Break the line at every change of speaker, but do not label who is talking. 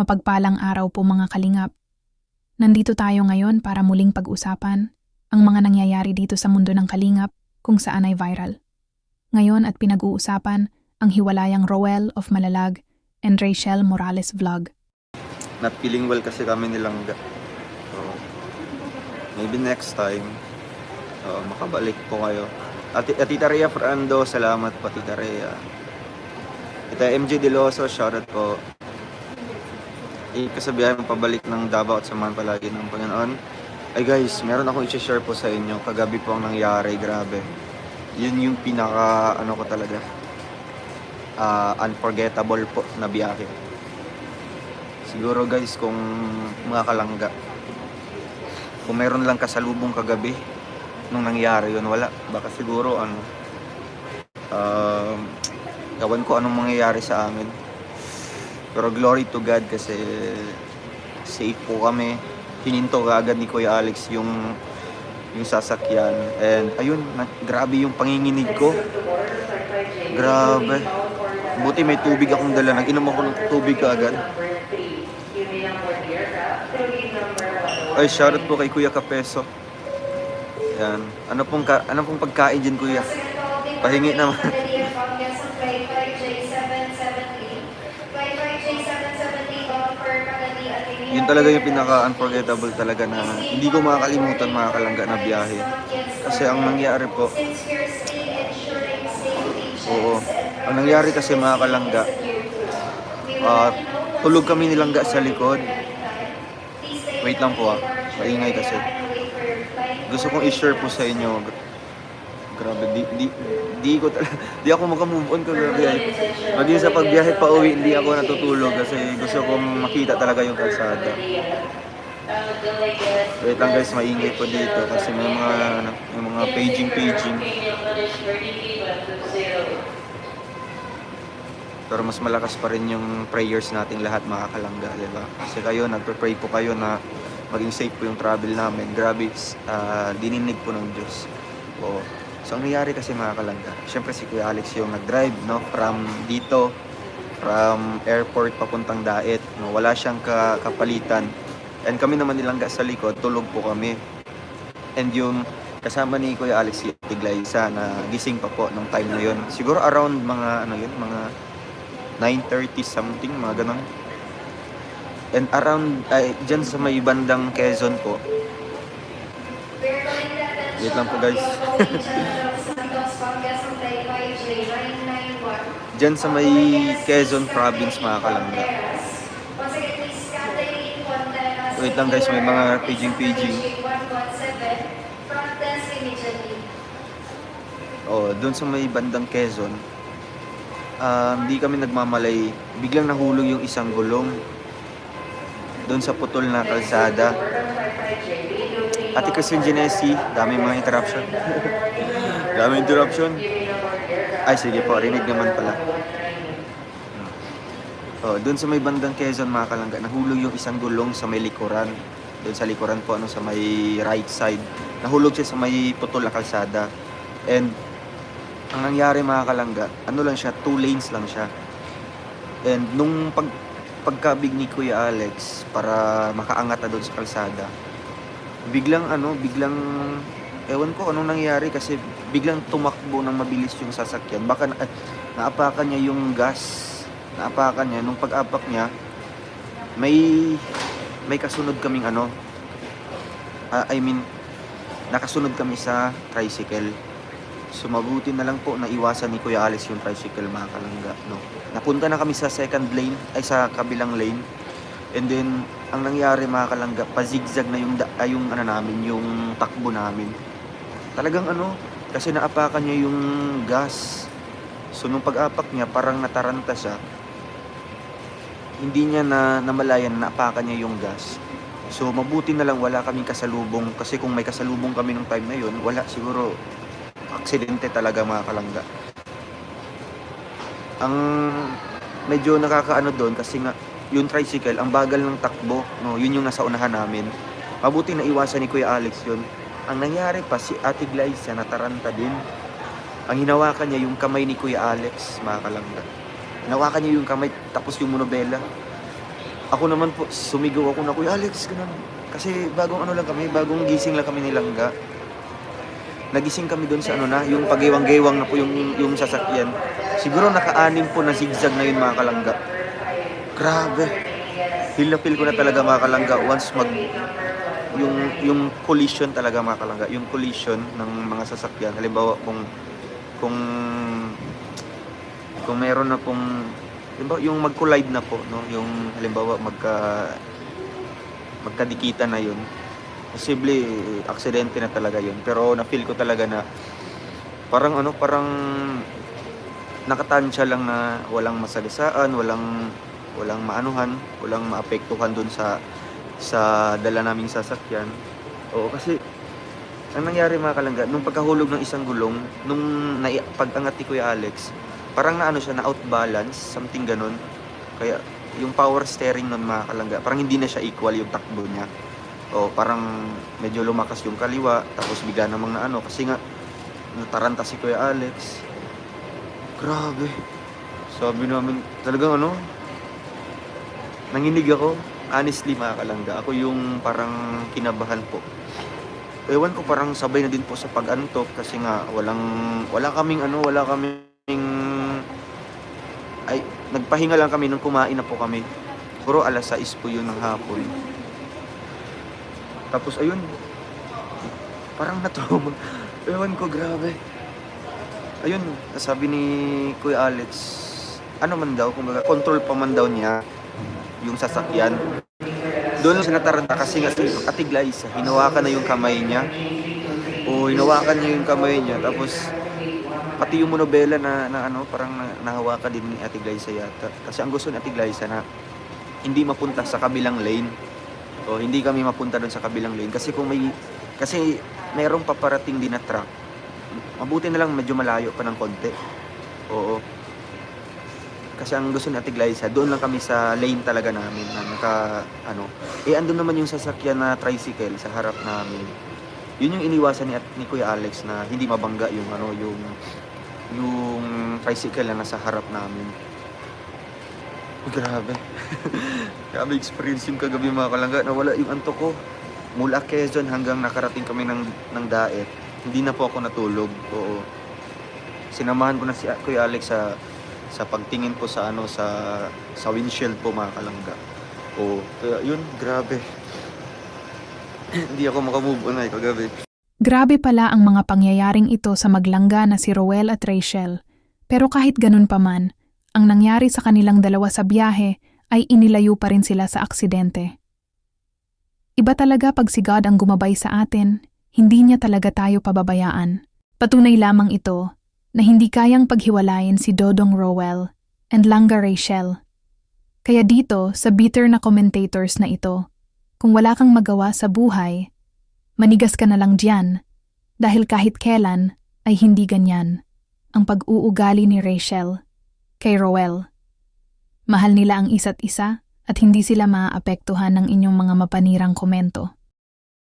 Mapagpalang araw po mga kalingap. Nandito tayo ngayon para muling pag-usapan ang mga nangyayari dito sa mundo ng kalingap kung saan ay viral. Ngayon at pinag-uusapan ang hiwalayang Roel of Malalag and Rachel Morales vlog.
Not feeling well kasi kami nilang so, maybe next time makabalik po kayo. At Tita Rhea Ferrando, salamat po Tita Rhea. Tita MJ Deloso, shoutout po. Kasabihan mo pabalik ng Davao at samahan palagi ng Panginoon. Ay guys, meron akong i-share po sa inyo. Kagabi po ang nangyari, grabe. Yun yung pinaka ko talaga unforgettable po na biyahe. Siguro guys, kung mga kalangga, kung meron lang kasalubong kagabi nung nangyari yun, wala. Baka siguro ewan ko anong mangyayari sa amin. Pero glory to God kasi safe po kami. Hininto agad ni Kuya Alex yung sasakyan. And ayun, grabe yung panginginig ko. Grabe. Buti may tubig akong dala. Nag-inom ako ng tubig kaagad. Ay, shoutout po kay Kuya Kapeso. Yan. Ano pong pagkain dyan, Kuya? Pahingi naman. Yun talaga yung pinaka-unforgettable talaga na hindi ko makakalimutan mga kalangga na biyahe. Kasi ang nangyari po, ang nangyari kasi mga kalangga, tulog kami nilangga sa likod. Wait lang po maingay kasi. Gusto kong i-share po sa inyo. Grabe, di ako makamove on kagabi. Maging sa pagbiyahe pa uwi, hindi ako natutulog kasi gusto kong makita talaga yung kalsada. Wait lang guys, maingay po dito kasi may mga paging. Pero mas malakas pa rin yung prayers nating lahat mga kalangga, diba? Kasi kayo, nagpe-pray po kayo na maging safe po yung travel namin. Grabe, dininig po ng Diyos. So, ang nangyari kasi mga kalangga, syempre si Kuya Alex yung nag-drive, no? From airport papuntang Daet. No? Wala siyang kapalitan. And kami naman nilangga sa likod, tulog po kami. And yung kasama ni Kuya Alex, si Tiglaysa, na gising pa po nung time na yun. Siguro around mga 9:30 something, mga ganun. And around, dyan sa may bandang Quezon po. Wait lang po guys. Dyan sa may Quezon province mga kalangga. Wait lang guys, may mga paging. Doon sa may bandang Quezon, hindi kami nagmamalay. Biglang nahulog yung isang gulong doon sa putol na kalsada. Ate Christine Genesi, dami mga interruption. Dami interruption. Ay, sige po, rinig naman pala. Doon sa may bandang Quezon mga kalangga, nahulog yung isang gulong sa may likuran. Doon sa likuran po, sa may right side. Nahulog siya sa may putol na kalsada. And ang nangyari mga kalangga, lang siya, 2 lanes lang siya. And nung pagkabig ni Kuya Alex para makaangat na doon sa kalsada, biglang ewan ko anong nangyari kasi biglang tumakbo ng mabilis yung sasakyan. Baka naapakan niya yung gas. Naapakan niya. Nung pag-apak niya, may kasunod kaming nakasunod kami sa tricycle. So mabuti na lang po na iwasan ni Kuya Alex yung tricycle mga kalangga, no? Napunta na kami sa second lane, sa kabilang lane. And then ang nangyari mga kalangga, pa-zigzag na yung takbo namin. Talagang kasi naapakan niya yung gas. So nung pag-apak niya, parang nataranta siya. Hindi niya namalayan na naapakan niya yung gas. So mabuti na lang wala kaming kasalubong kasi kung may kasalubong kami nung time na yun, wala, siguro aksidente talaga mga kalangga. Ang medyo nakakaano doon kasi nga yung tricycle, ang bagal ng takbo, no, yun yung nasa unahan namin. Mabuti na iwasan ni Kuya Alex yun. Ang nangyari pa, si Ate Glycia nataranta din. Ang hinawakan niya yung kamay ni Kuya Alex, mga kalangga. Hinawakan niya yung kamay, tapos yung monobela. Ako naman po, sumigaw ako na, Kuya Alex, ganun. Kasi bagong ano lang kami, bagong gising lang kami ni Langga. Nagising kami doon sa ano na, yung pagiwang-gewang na po yung sasakyan. Siguro naka-anim po na zigzag na yun mga kalangga. Grabe. Feel na feel ko na talaga mga kalangga once yung collision talaga mga kalangga. Yung collision ng mga sasakyan. Halimbawa kung meron na pong halimbawa, yung mag-collide na po, no? Yung halimbawa magkadikitan na yun. Posible aksidente na talaga yun. Pero na-feel ko talaga na parang nakatansya lang na walang masalisaan, walang maanuhan, walang maapektuhan dun sa dala naming sasakyan. Oo, kasi ang nangyari mga kalangga, nung pagkahulog ng isang gulong, nung pag-angat ni Kuya Alex, parang siya, na outbalance, something ganun. Kaya yung power steering nun mga kalangga, parang hindi na siya equal yung takbo niya. O parang medyo lumakas yung kaliwa, tapos bigla namang kasi nga nataranta si Kuya Alex. Grabe. Sabi namin, talagang nanginig ako. Honestly mga kalangga, ako yung parang kinabahan po. Ewan ko, parang sabay na din po sa pag-antok kasi nga wala kaming nagpahinga lang kami nung kumain na po kami. Puro 6:00 po yun ng hapon. Tapos ayun, parang natrauma. Ewan ko, grabe. Ayun, sabi ni Kuya Alex, man daw, kung control pa man daw niya yung sasakyan. Doon siya nataranta kasi nga si Ate Glyza, hinawakan na yung kamay niya. Hinawakan niya yung kamay niya. Tapos pati yung monobela na parang nahawakan din ni Ate Glyza yata. Kasi ang gusto ni Ate Glyza na hindi mapunta sa kabilang lane. Hindi kami mapunta doon sa kabilang lane kasi kasi mayroong paparating din na truck. Mabuti na lang medyo malayo pa ng konti. Oo. Kasi ang gusto ni Ate Glyza, doon lang kami sa lane talaga namin na andun naman yung sasakyan na tricycle sa harap namin. Yun yung iniwasan ni Kuya Alex na hindi mabangga yung tricycle na nasa harap namin. Grabe. Grabe experience yung kagabi mga kalangga. Nawala yung antok ko. Mula Quezon hanggang nakarating kami ng Daet. Hindi na po ako natulog. Oo. Sinamahan ko na si Kuya Alex sa pagtingin po sa windshield po mga kalangga. Oo. Kaya yun, grabe. Hindi ako makamove on kagabi.
Grabe pala ang mga pangyayaring ito sa maglangga na si Roel at Rachel. Pero kahit ganun pa man, ang nangyari sa kanilang dalawa sa biyahe ay inilayo pa rin sila sa aksidente. Iba talaga pag si God ang gumabay sa atin, hindi niya talaga tayo pababayaan. Patunay lamang ito na hindi kayang paghiwalayin si Dodong Roel and Langga Rachel. Kaya dito sa bitter na commentators na ito, kung wala kang magawa sa buhay, manigas ka na lang diyan dahil kahit kailan ay hindi ganyan ang pag-uugali ni Rachel kay Roel. Mahal nila ang isa't isa at hindi sila maaapektuhan ng inyong mga mapanirang komento.